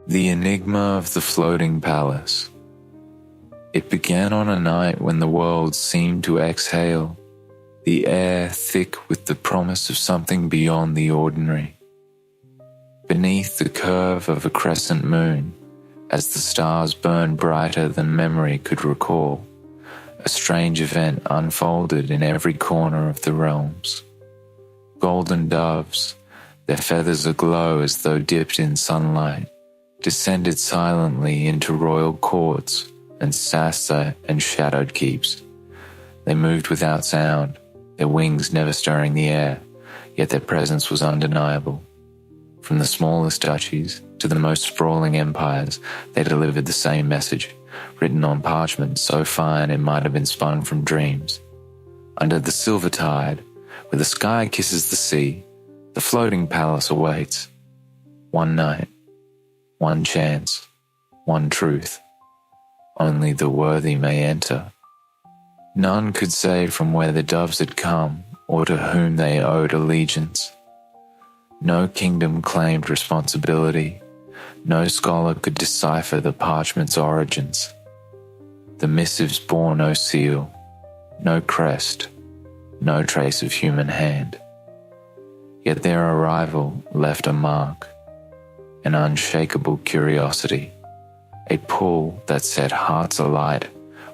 The Enigma of the Floating Palace. It began on a night when the world seemed to exhale, the air thick with the promise of something beyond the ordinary. Beneath the curve of a crescent moon, as the stars burned brighter than memory could recall, a strange event unfolded in every corner of the realms. Golden doves, their feathers aglow as though dipped in sunlight, descended silently into royal courts and sasa and shadowed keeps. They moved without sound, their wings never stirring the air, yet their presence was undeniable. From the smallest duchies to the most sprawling empires, they delivered the same message, written on parchment so fine it might have been spun from dreams. Under the silver tide, where the sky kisses the sea, the floating palace awaits. One night, one chance, one truth. Only the worthy may enter. None could say from where the doves had come or to whom they owed allegiance. No kingdom claimed responsibility. No scholar could decipher the parchment's origins. The missives bore no seal, no crest, no trace of human hand. Yet their arrival left a mark, an unshakable curiosity, a pull that set hearts alight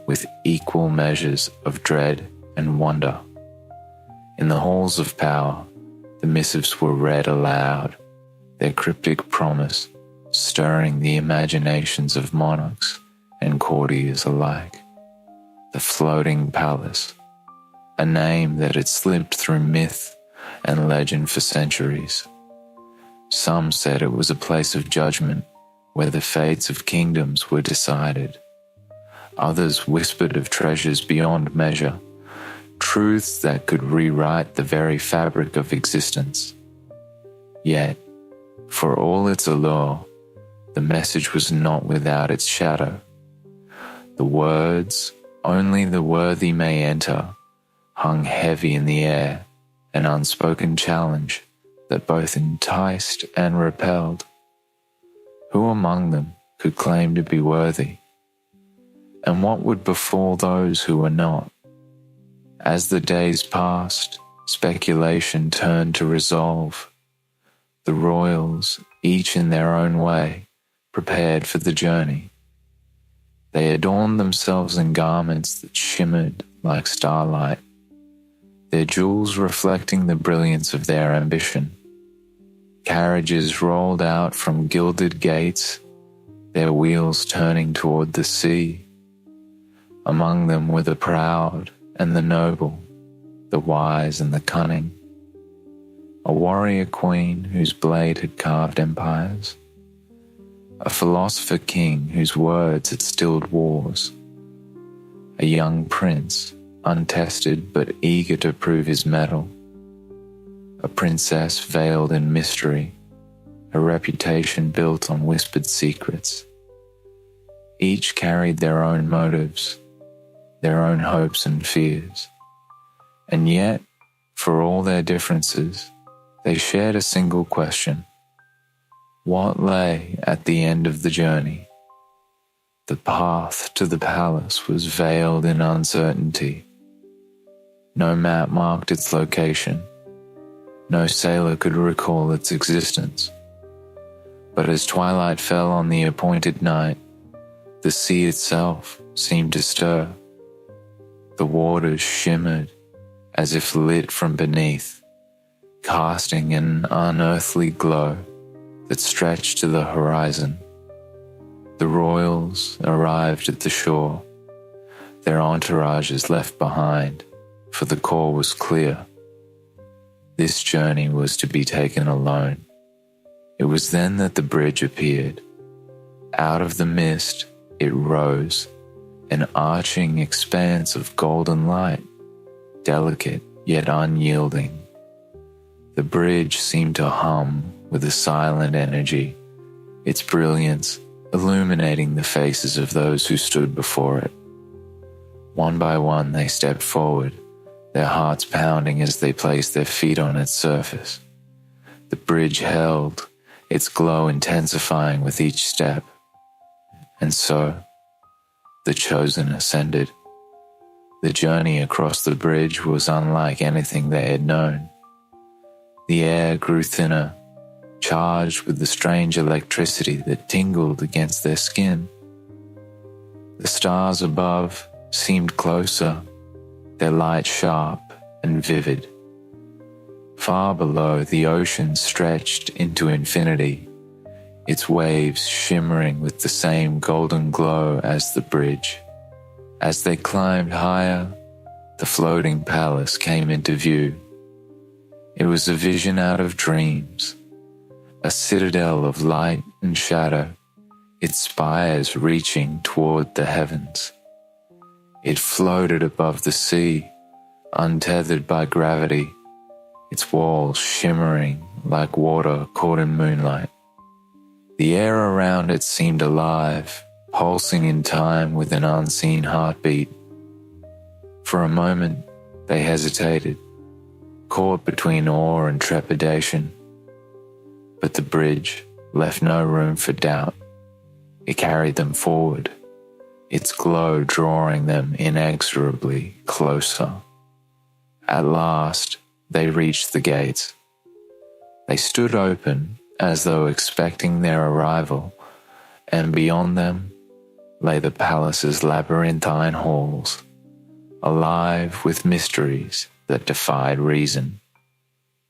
with equal measures of dread and wonder. In the halls of power, the missives were read aloud, their cryptic promise stirring the imaginations of monarchs and courtiers alike. The floating palace, a name that had slipped through myth and legend for centuries. Some said it was a place of judgment where the fates of kingdoms were decided. Others whispered of treasures beyond measure, truths that could rewrite the very fabric of existence. Yet, for all its allure, the message was not without its shadow. The words, "Only the worthy may enter," hung heavy in the air, an unspoken challenge that both enticed and repelled. Who among them could claim to be worthy? And what would befall those who were not? As the days passed, speculation turned to resolve. The royals, each in their own way, prepared for the journey. They adorned themselves in garments that shimmered like starlight, their jewels reflecting the brilliance of their ambition. Carriages rolled out from gilded gates, their wheels turning toward the sea. Among them were the proud and the noble, the wise and the cunning. A warrior queen whose blade had carved empires. A philosopher king whose words had stilled wars. A young prince, untested but eager to prove his mettle. A princess veiled in mystery, a reputation built on whispered secrets. Each carried their own motives, their own hopes and fears. And yet, for all their differences, they shared a single question. What lay at the end of the journey? The path to the palace was veiled in uncertainty. No map marked its location. No sailor could recall its existence. But as twilight fell on the appointed night, the sea itself seemed to stir. The waters shimmered as if lit from beneath, casting an unearthly glow that stretched to the horizon. The royals arrived at the shore, their entourages left behind, for the call was clear. This journey was to be taken alone. It was then that the bridge appeared. Out of the mist, it rose, an arching expanse of golden light, delicate yet unyielding. The bridge seemed to hum with a silent energy, its brilliance illuminating the faces of those who stood before it. One by one they stepped forward, their hearts pounding as they placed their feet on its surface. The bridge held, its glow intensifying with each step. And so, the chosen ascended. The journey across the bridge was unlike anything they had known. The air grew thinner, charged with the strange electricity that tingled against their skin. The stars above seemed closer, their light sharp and vivid. Far below, the ocean stretched into infinity, its waves shimmering with the same golden glow as the bridge. As they climbed higher, the floating palace came into view. It was a vision out of dreams, a citadel of light and shadow, its spires reaching toward the heavens. It floated above the sea, untethered by gravity, its walls shimmering like water caught in moonlight. The air around it seemed alive, pulsing in time with an unseen heartbeat. For a moment, they hesitated, caught between awe and trepidation. But the bridge left no room for doubt. It carried them forward, its glow drawing them inexorably closer. At last, they reached the gates. They stood open as though expecting their arrival, and beyond them lay the palace's labyrinthine halls, alive with mysteries that defied reason.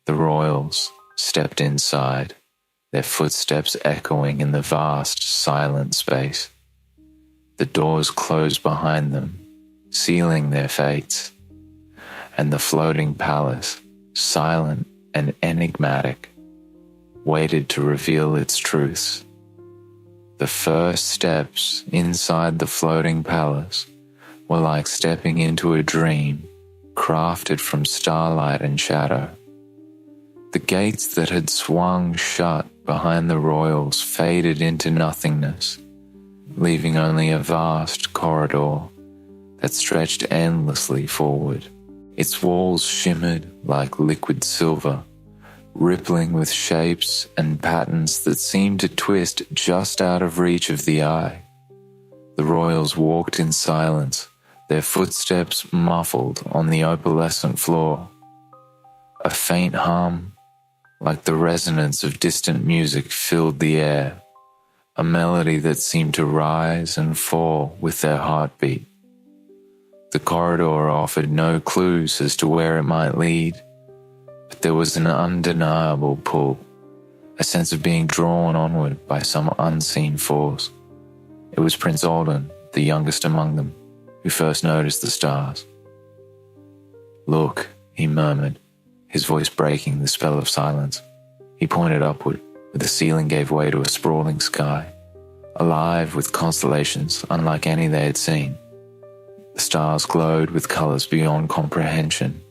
The royals stepped inside, their footsteps echoing in the vast, silent space. The doors closed behind them, sealing their fates, and the floating palace, silent and enigmatic, waited to reveal its truths. The first steps inside the floating palace were like stepping into a dream crafted from starlight and shadow. The gates that had swung shut behind the royals faded into nothingness, leaving only a vast corridor that stretched endlessly forward. Its walls shimmered like liquid silver, rippling with shapes and patterns that seemed to twist just out of reach of the eye. The royals walked in silence, their footsteps muffled on the opalescent floor. A faint hum, like the resonance of distant music, filled the air, a melody that seemed to rise and fall with their heartbeat. The corridor offered no clues as to where it might lead, but there was an undeniable pull, a sense of being drawn onward by some unseen force. It was Prince Alden, the youngest among them, who first noticed the stars. "Look," he murmured, his voice breaking the spell of silence. He pointed upward, where the ceiling gave way to a sprawling sky, alive with constellations unlike any they had seen. The stars glowed with colors beyond comprehension,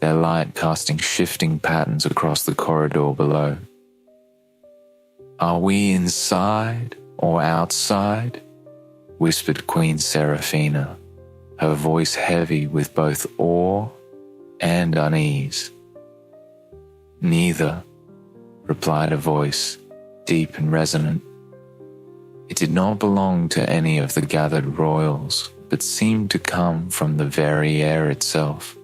their light casting shifting patterns across the corridor below. "Are we inside or outside?" whispered Queen Seraphina, her voice heavy with both awe and unease. "Neither," replied a voice, deep and resonant. It did not belong to any of the gathered royals, but seemed to come from the very air itself.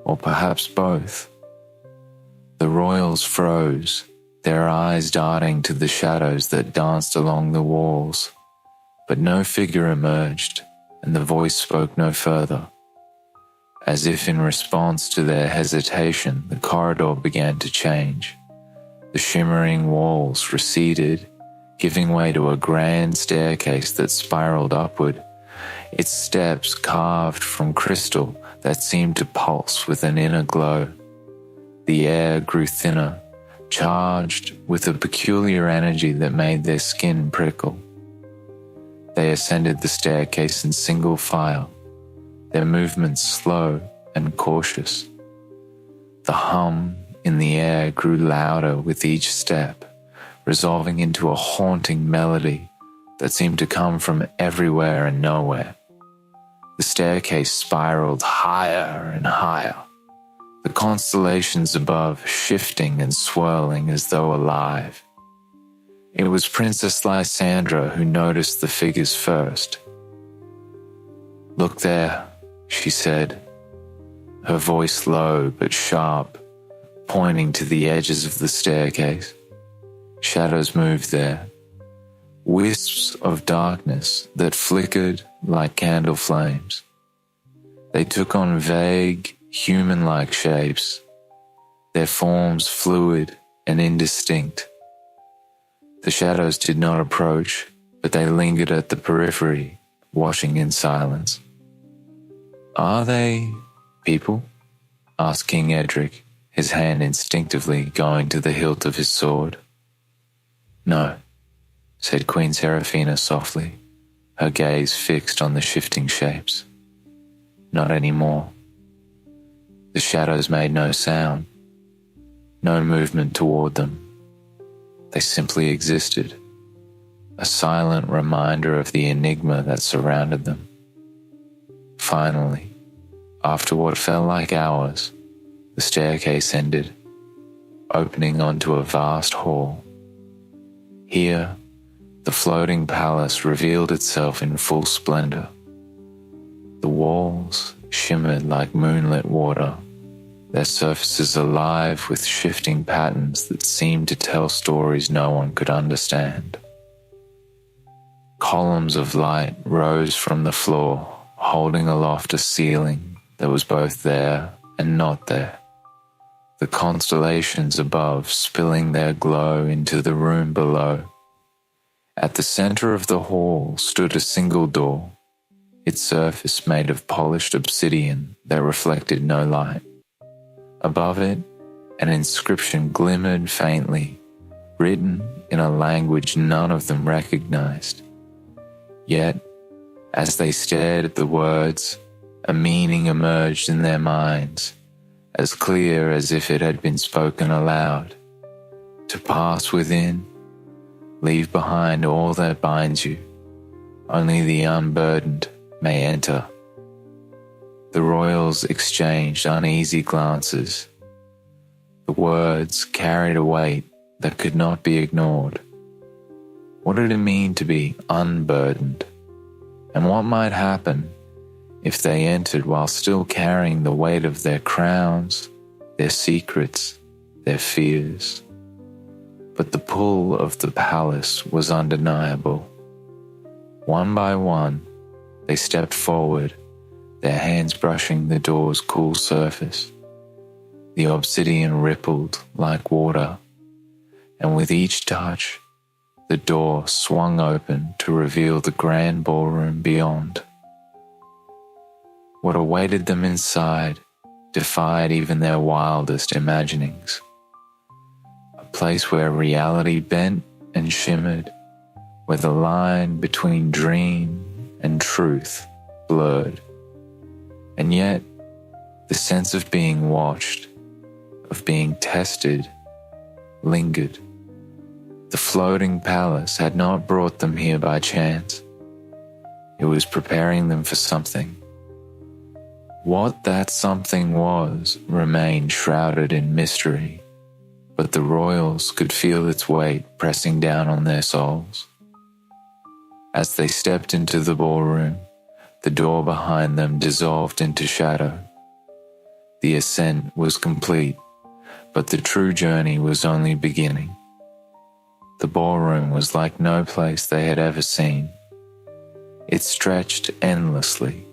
Or perhaps both. The royals froze, their eyes darting to the shadows that danced along the walls, but no figure emerged, and the voice spoke no further. As if in response to their hesitation, the corridor began to change. The shimmering walls receded, giving way to a grand staircase that spiraled upward, its steps carved from crystal that seemed to pulse with an inner glow. The air grew thinner, charged with a peculiar energy that made their skin prickle. They ascended the staircase in single file, their movements slow and cautious. The hum in the air grew louder with each step, resolving into a haunting melody that seemed to come from everywhere and nowhere. The staircase spiraled higher and higher, the constellations above shifting and swirling as though alive. It was Princess Lysandra who noticed the figures first. "Look there," she said, her voice low but sharp, pointing to the edges of the staircase. Shadows moved there, wisps of darkness that flickered like candle flames. They took on vague, human-like shapes, their forms fluid and indistinct. The shadows did not approach, but they lingered at the periphery, watching in silence. "Are they people?" asked King Edric, his hand instinctively going to the hilt of his sword. "No," said Queen Seraphina softly, her gaze fixed on the shifting shapes. "Not anymore." The shadows made no sound, no movement toward them. They simply existed, a silent reminder of the enigma that surrounded them. Finally, after what felt like hours, the staircase ended, opening onto a vast hall. Here, the floating palace revealed itself in full splendor. The walls shimmered like moonlit water, their surfaces alive with shifting patterns that seemed to tell stories no one could understand. Columns of light rose from the floor, holding aloft a ceiling that was both there and not there, the constellations above spilling their glow into the room below. At the center of the hall stood a single door, its surface made of polished obsidian that reflected no light. Above it, an inscription glimmered faintly, written in a language none of them recognized. Yet, as they stared at the words, a meaning emerged in their minds, as clear as if it had been spoken aloud. To pass within, leave behind all that binds you. Only the unburdened may enter. The royals exchanged uneasy glances. The words carried a weight that could not be ignored. What did it mean to be unburdened? And what might happen if they entered while still carrying the weight of their crowns, their secrets, their fears? But the pull of the palace was undeniable. One by one, they stepped forward, their hands brushing the door's cool surface. The obsidian rippled like water, and with each touch, the door swung open to reveal the grand ballroom beyond. What awaited them inside defied even their wildest imaginings. A place where reality bent and shimmered, where the line between dream and truth blurred. And yet, the sense of being watched, of being tested, lingered. The floating palace had not brought them here by chance. It was preparing them for something. What that something was remained shrouded in mystery, but the royals could feel its weight pressing down on their souls. As they stepped into the ballroom, the door behind them dissolved into shadow. The ascent was complete, but the true journey was only beginning. The ballroom was like no place they had ever seen. It stretched endlessly,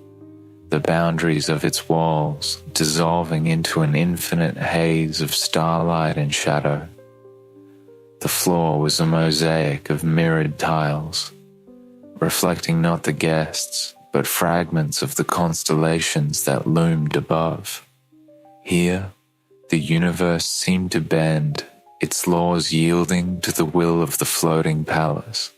the boundaries of its walls dissolving into an infinite haze of starlight and shadow. The floor was a mosaic of mirrored tiles, reflecting not the guests, but fragments of the constellations that loomed above. Here, the universe seemed to bend, its laws yielding to the will of the floating palace.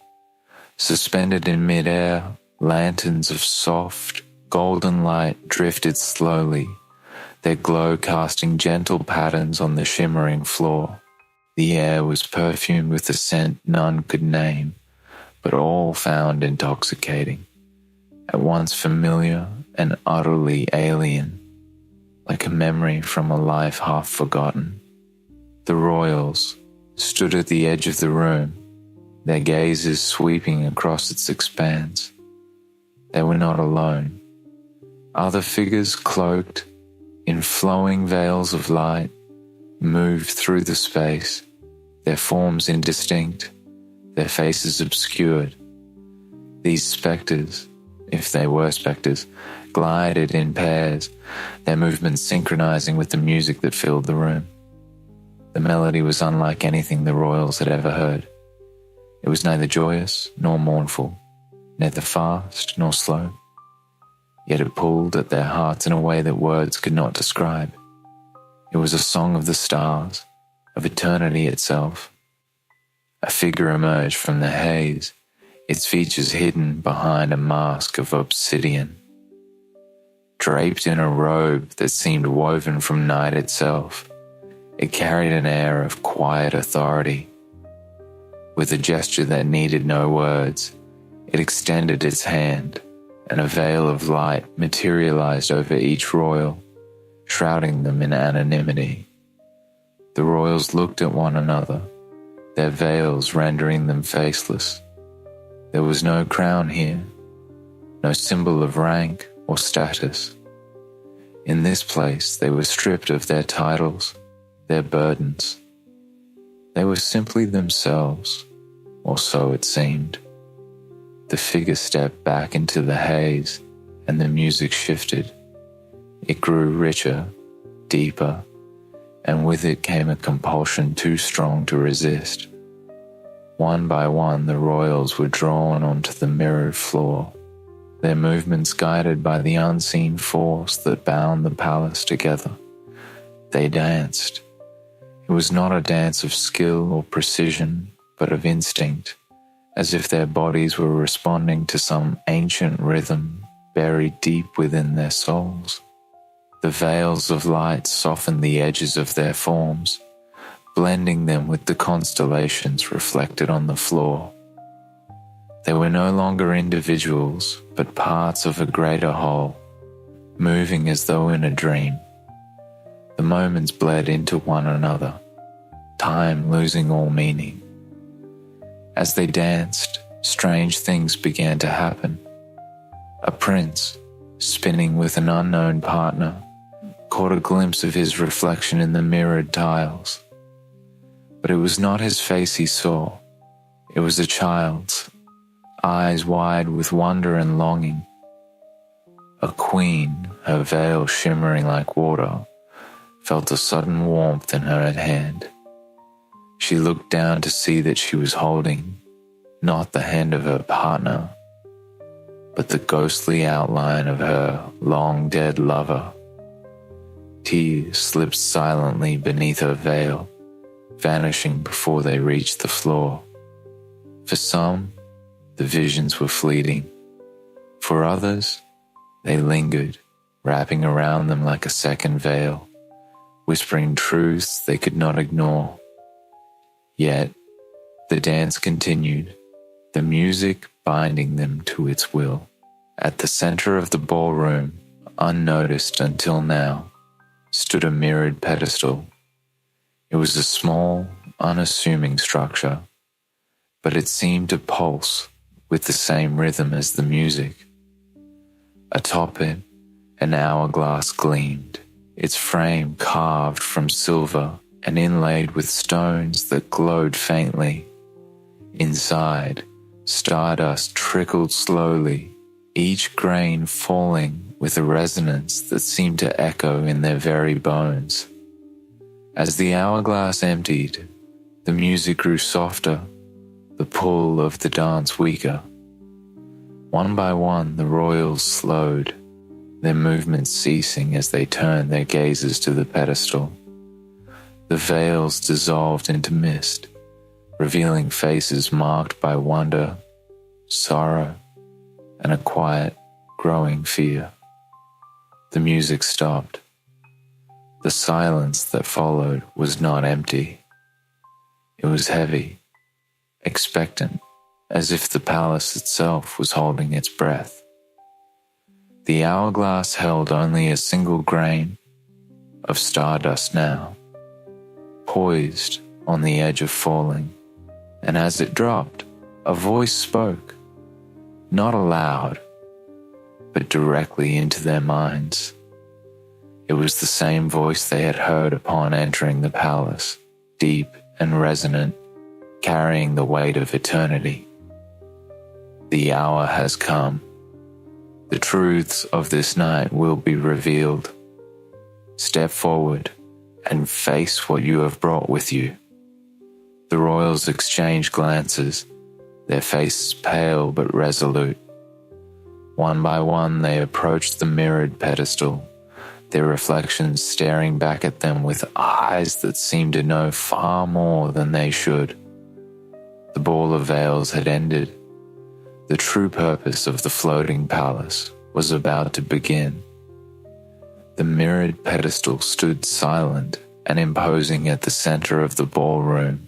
Suspended in midair, lanterns of soft, golden light drifted slowly, their glow casting gentle patterns on the shimmering floor. The air was perfumed with a scent none could name, but all found intoxicating, at once familiar and utterly alien. like a memory from a life half forgotten. The royals stood at the edge of the room, their gazes sweeping across its expanse. They were not alone. Other figures cloaked in flowing veils of light moved through the space, their forms indistinct, their faces obscured. These spectres, if they were spectres, glided in pairs, their movements synchronizing with the music that filled the room. The melody was unlike anything the royals had ever heard. It was neither joyous nor mournful, neither fast nor slow. Yet it pulled at their hearts in a way that words could not describe. It was a song of the stars, of eternity itself. A figure emerged from the haze, its features hidden behind a mask of obsidian. Draped in a robe that seemed woven from night itself, it carried an air of quiet authority. With a gesture that needed no words, it extended its hand, and a veil of light materialized over each royal, shrouding them in anonymity. The royals looked at one another, their veils rendering them faceless. There was no crown here, no symbol of rank or status. In this place, they were stripped of their titles, their burdens. They were simply themselves, or so it seemed. The figure stepped back into the haze, and the music shifted. It grew richer, deeper, and with it came a compulsion too strong to resist. One by one, the royals were drawn onto the mirrored floor, their movements guided by the unseen force that bound the palace together. They danced. It was not a dance of skill or precision, but of instinct, as if their bodies were responding to some ancient rhythm buried deep within their souls. The veils of light softened the edges of their forms, blending them with the constellations reflected on the floor. They were no longer individuals, but parts of a greater whole, moving as though in a dream. The moments bled into one another, time losing all meaning. As they danced, strange things began to happen. A prince, spinning with an unknown partner, caught a glimpse of his reflection in the mirrored tiles. But it was not his face he saw. It was a child's, eyes wide with wonder and longing. A queen, her veil shimmering like water, felt a sudden warmth in her hand. She looked down to see that she was holding not the hand of her partner, but the ghostly outline of her long-dead lover. Tears slipped silently beneath her veil, vanishing before they reached the floor. For some, the visions were fleeting. For others, they lingered, wrapping around them like a second veil, whispering truths they could not ignore. Yet, the dance continued, the music binding them to its will. At the center of the ballroom, unnoticed until now, stood a mirrored pedestal. It was a small, unassuming structure, but it seemed to pulse with the same rhythm as the music. Atop it, an hourglass gleamed, its frame carved from silver and inlaid with stones that glowed faintly. Inside, stardust trickled slowly, each grain falling with a resonance that seemed to echo in their very bones. As the hourglass emptied, the music grew softer, the pull of the dance weaker. One by one, the royals slowed, their movements ceasing as they turned their gazes to the pedestal. The veils dissolved into mist, revealing faces marked by wonder, sorrow, and a quiet, growing fear. The music stopped. The silence that followed was not empty. It was heavy, expectant, as if the palace itself was holding its breath. The hourglass held only a single grain, of stardust now, poised on the edge of falling, and as it dropped, a voice spoke, not aloud, but directly into their minds. It was the same voice they had heard upon entering the palace, deep and resonant, carrying the weight of eternity. The hour has come. The truths of this night will be revealed. Step forward and face what you have brought with you. The royals exchanged glances, their faces pale but resolute. One by one they approached the mirrored pedestal, their reflections staring back at them with eyes that seemed to know far more than they should. The ball of veils had ended. The true purpose of the floating palace was about to begin. The mirrored pedestal stood silent and imposing at the center of the ballroom,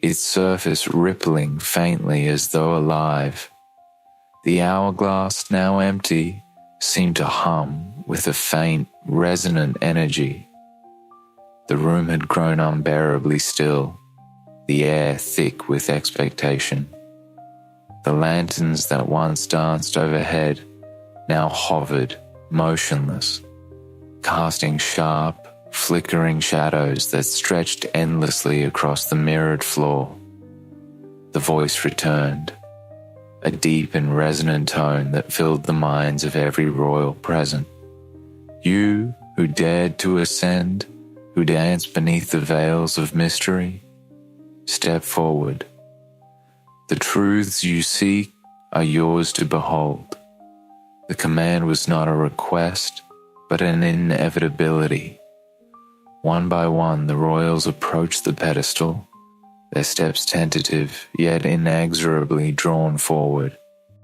its surface rippling faintly as though alive. The hourglass, now empty, seemed to hum with a faint, resonant energy. The room had grown unbearably still, the air thick with expectation. The lanterns that once danced overhead now hovered, motionless, casting sharp, flickering shadows that stretched endlessly across the mirrored floor. The voice returned, a deep and resonant tone that filled the minds of every royal present. You who dared to ascend, who danced beneath the veils of mystery, step forward. The truths you seek are yours to behold. The command was not a request, but an inevitability. One by one, the royals approached the pedestal, their steps tentative, yet inexorably drawn forward.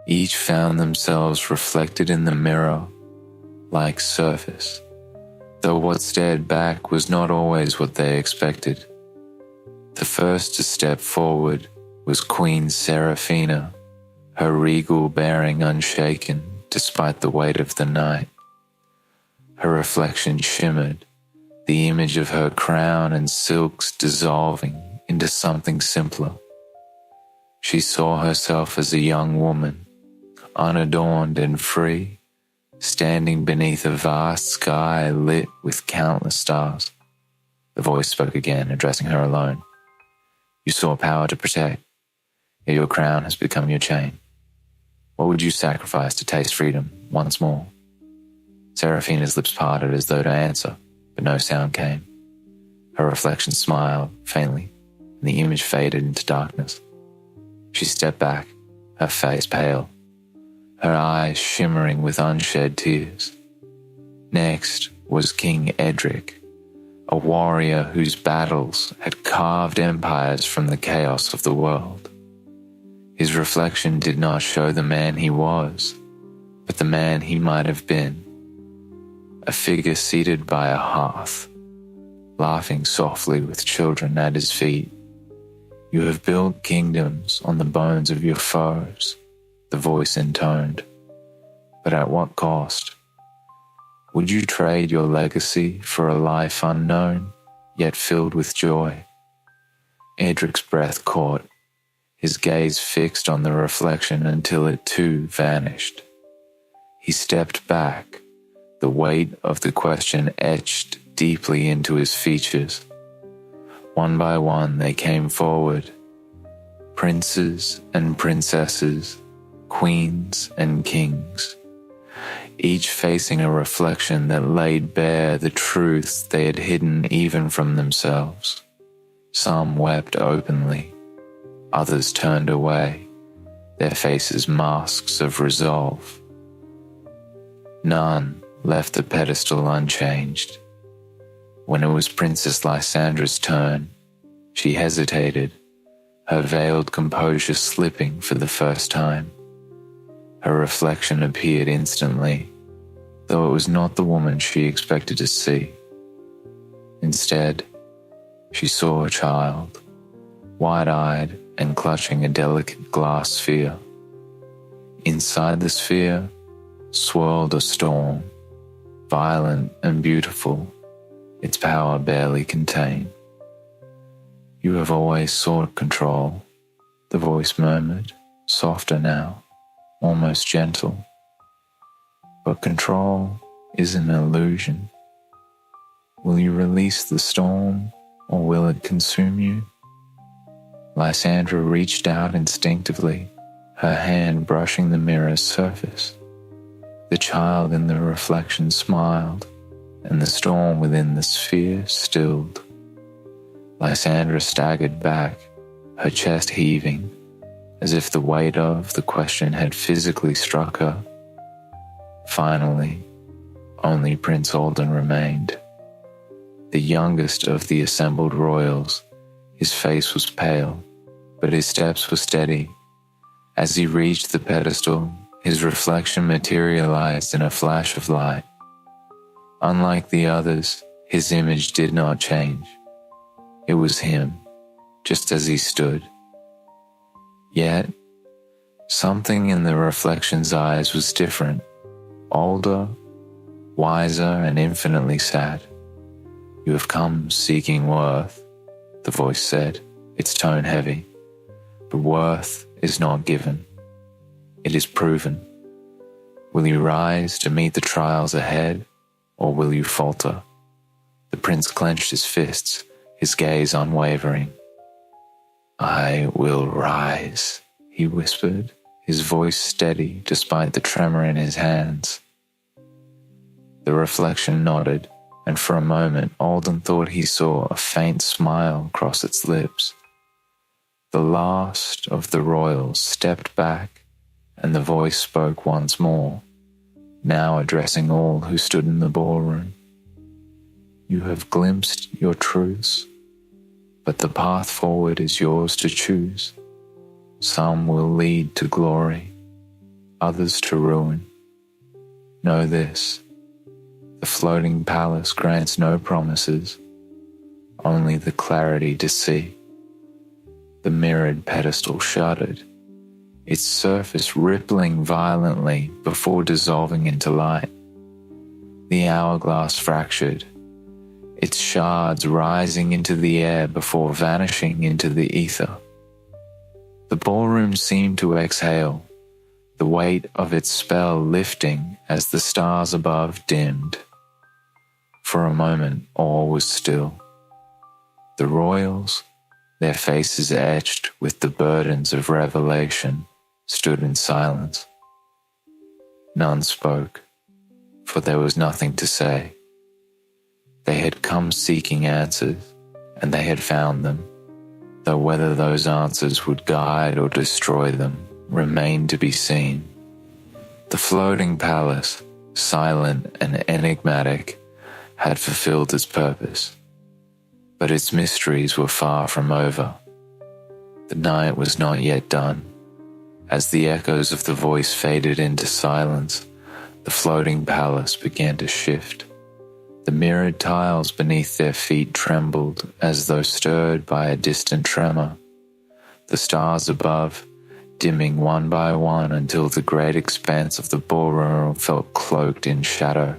Each found themselves reflected in the mirror, like surface, though what stared back was not always what they expected. The first to step forward was Queen Seraphina, her regal bearing unshaken despite the weight of the night. Her reflection shimmered, the image of her crown and silks dissolving into something simpler. She saw herself as a young woman, unadorned and free, standing beneath a vast sky lit with countless stars. The voice spoke again, addressing her alone. You saw power to protect, yet your crown has become your chain. What would you sacrifice to taste freedom once more? Seraphina's lips parted as though to answer, but no sound came. Her reflection smiled faintly, and the image faded into darkness. She stepped back, her face pale, her eyes shimmering with unshed tears. Next was King Edric, a warrior whose battles had carved empires from the chaos of the world. His reflection did not show the man he was, but the man he might have been. A figure seated by a hearth, laughing softly with children at his feet. You have built kingdoms on the bones of your foes, the voice intoned. But at what cost? Would you trade your legacy for a life unknown, yet filled with joy? Edric's breath caught, his gaze fixed on the reflection until it too vanished. He stepped back, the weight of the question etched deeply into his features. One by one they came forward, princes and princesses, queens and kings, each facing a reflection that laid bare the truths they had hidden even from themselves. Some wept openly, others turned away, their faces masks of resolve. None left the pedestal unchanged. When it was Princess Lysandra's turn, she hesitated, her veiled composure slipping for the first time. Her reflection appeared instantly, though it was not the woman she expected to see. Instead, she saw a child, wide-eyed and clutching a delicate glass sphere. Inside the sphere swirled a storm, violent and beautiful, its power barely contained. You have always sought control, the voice murmured, softer now, almost gentle. But control is an illusion. Will you release the storm, or will it consume you? Lysandra reached out instinctively, her hand brushing the mirror's surface. The child in the reflection smiled, and the storm within the sphere stilled. Lysandra staggered back, her chest heaving, as if the weight of the question had physically struck her. Finally, only Prince Alden remained. The youngest of the assembled royals, his face was pale, but his steps were steady. As he reached the pedestal, his reflection materialized in a flash of light. Unlike the others, his image did not change. It was him, just as he stood. Yet, something in the reflection's eyes was different, older, wiser, and infinitely sad. You have come seeking worth, the voice said, its tone heavy. But worth is not given. It is proven. Will you rise to meet the trials ahead, or will you falter? The prince clenched his fists, his gaze unwavering. I will rise, he whispered, his voice steady despite the tremor in his hands. The reflection nodded, and for a moment Alden thought he saw a faint smile cross its lips. The last of the royals stepped back, and the voice spoke once more, now addressing all who stood in the ballroom. You have glimpsed your truths, but the path forward is yours to choose. Some will lead to glory, others to ruin. Know this, the floating palace grants no promises, only the clarity to see. The mirrored pedestal shuddered, its surface rippling violently before dissolving into light. The hourglass fractured, its shards rising into the air before vanishing into the ether. The ballroom seemed to exhale, the weight of its spell lifting as the stars above dimmed. For a moment, all was still. The royals, their faces etched with the burdens of revelation, stood in silence. None spoke, for there was nothing to say. They had come seeking answers, and they had found them, though whether those answers would guide or destroy them remained to be seen. The floating palace, silent and enigmatic, had fulfilled its purpose, but its mysteries were far from over. The night was not yet done. As the echoes of the voice faded into silence, the floating palace began to shift. The mirrored tiles beneath their feet trembled as though stirred by a distant tremor. The stars above, dimming one by one until the great expanse of the ballroom felt cloaked in shadow.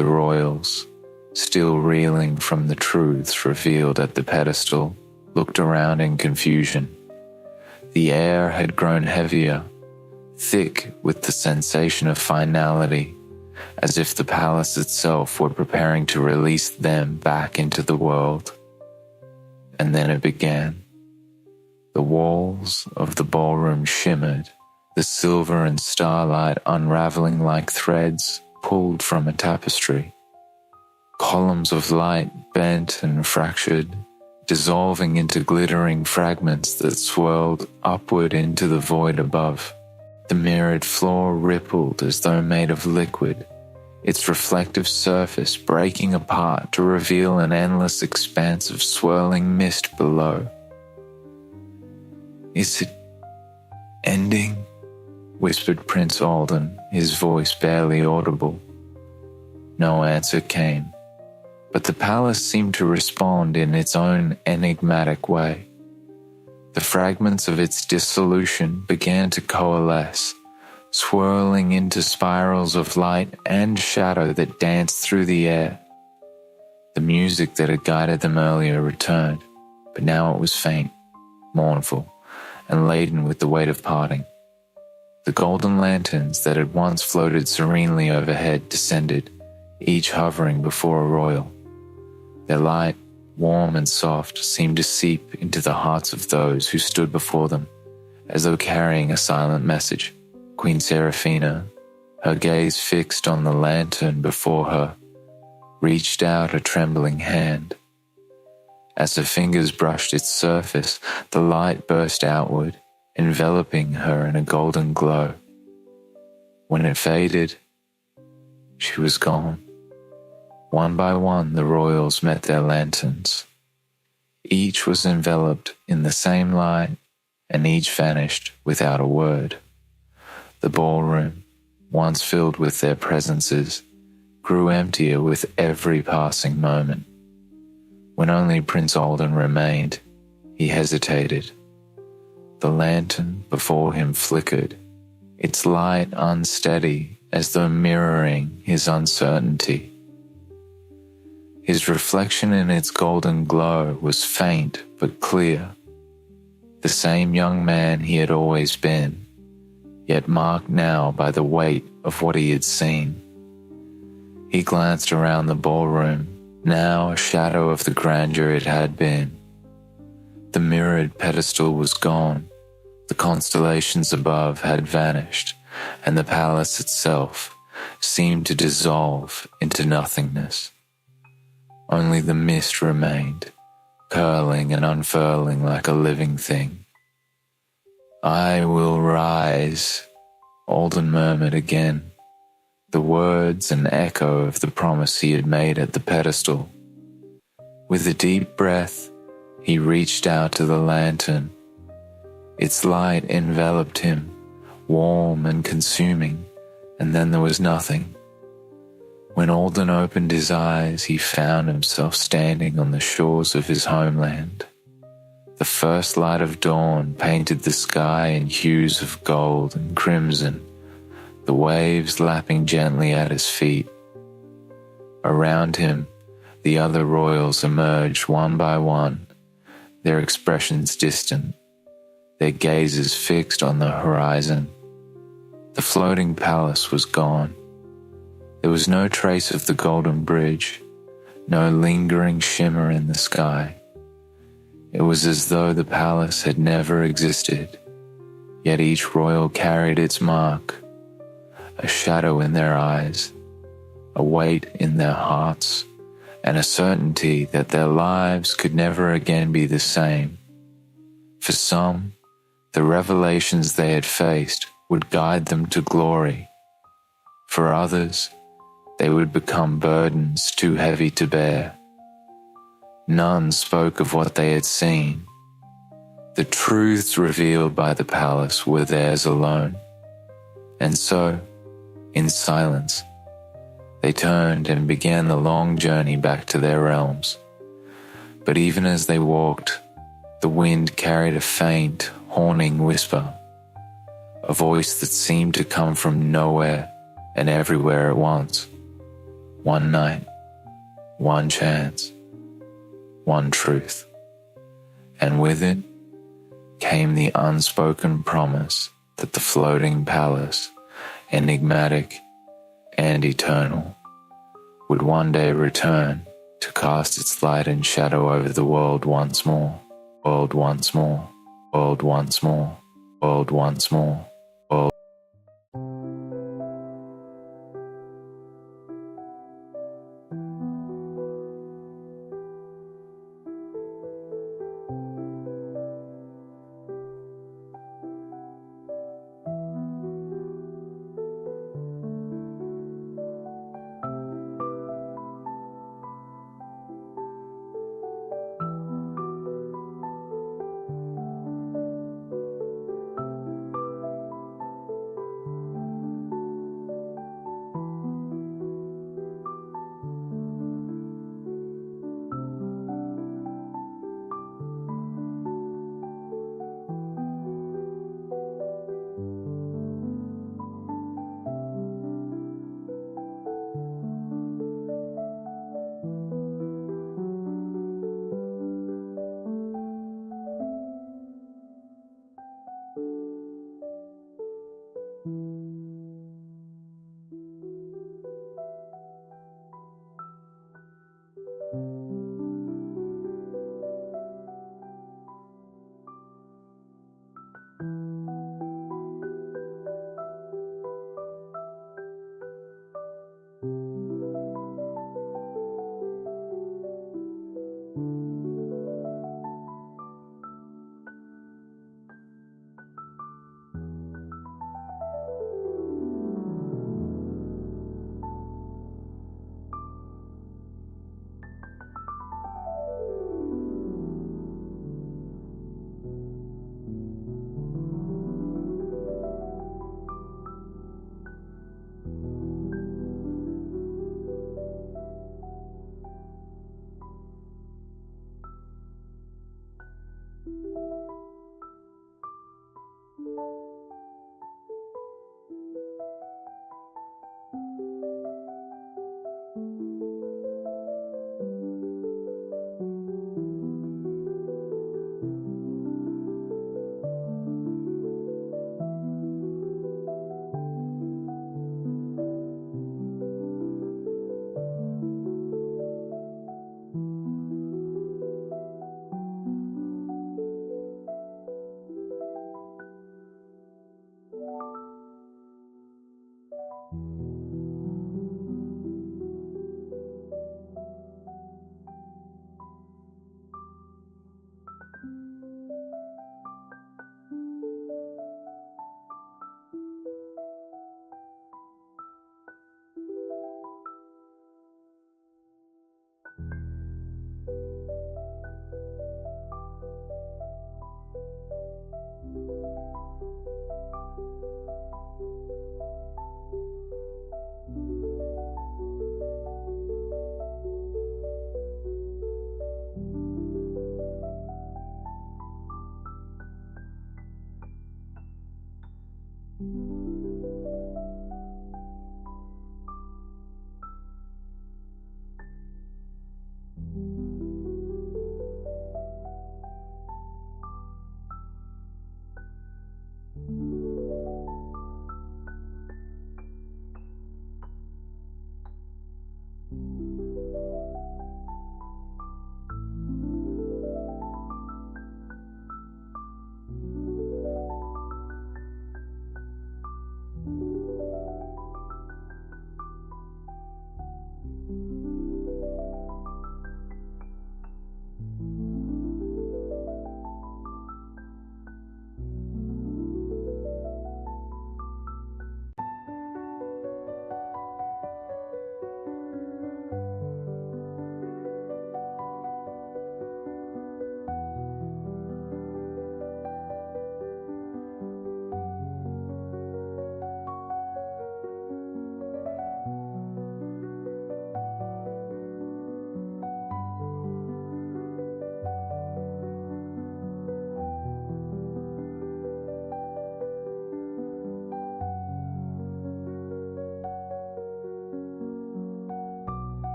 The royals, still reeling from the truths revealed at the pedestal, looked around in confusion. The air had grown heavier, thick with the sensation of finality, as if the palace itself were preparing to release them back into the world. And then it began. The walls of the ballroom shimmered, the silver and starlight unraveling like threads pulled from a tapestry. Columns of light bent and fractured, dissolving into glittering fragments that swirled upward into the void above. The mirrored floor rippled as though made of liquid, its reflective surface breaking apart to reveal an endless expanse of swirling mist below. Is it ending? Whispered Prince Alden, his voice barely audible. No answer came, but the palace seemed to respond in its own enigmatic way. The fragments of its dissolution began to coalesce, swirling into spirals of light and shadow that danced through the air. The music that had guided them earlier returned, but now it was faint, mournful, and laden with the weight of parting. The golden lanterns that had once floated serenely overhead descended, each hovering before a royal. Their light, warm and soft, seemed to seep into the hearts of those who stood before them, as though carrying a silent message. Queen Seraphina, her gaze fixed on the lantern before her, reached out a trembling hand. As her fingers brushed its surface, the light burst outward, enveloping her in a golden glow. When it faded, she was gone. One by one, the royals met their lanterns. Each was enveloped in the same light, and each vanished without a word. The ballroom, once filled with their presences, grew emptier with every passing moment. When only Prince Alden remained, he hesitated. The lantern before him flickered, its light unsteady as though mirroring his uncertainty. His reflection in its golden glow was faint but clear, the same young man he had always been, yet marked now by the weight of what he had seen. He glanced around the ballroom, now a shadow of the grandeur it had been. The mirrored pedestal was gone, the constellations above had vanished, and the palace itself seemed to dissolve into nothingness. Only the mist remained, curling and unfurling like a living thing. "I will rise," Alden murmured again, the words an echo of the promise he had made at the pedestal. With a deep breath, he reached out to the lantern. Its light enveloped him, warm and consuming, and then there was nothing. When Alden opened his eyes, he found himself standing on the shores of his homeland. The first light of dawn painted the sky in hues of gold and crimson, the waves lapping gently at his feet. Around him, the other royals emerged one by one, their expressions distant, their gazes fixed on the horizon. The floating palace was gone. There was no trace of the golden bridge, no lingering shimmer in the sky. It was as though the palace had never existed, yet each royal carried its mark, a shadow in their eyes, a weight in their hearts, and a certainty that their lives could never again be the same. For some, the revelations they had faced would guide them to glory. For others, they would become burdens too heavy to bear. None spoke of what they had seen. The truths revealed by the palace were theirs alone. And so, in silence, they turned and began the long journey back to their realms. But even as they walked, the wind carried a faint, haunting whisper, a voice that seemed to come from nowhere and everywhere at once. One night, one chance, one truth. And with it came the unspoken promise that the floating palace, enigmatic and eternal, would one day return to cast its light and shadow over the world once more, world once more, world once more, world once more, world.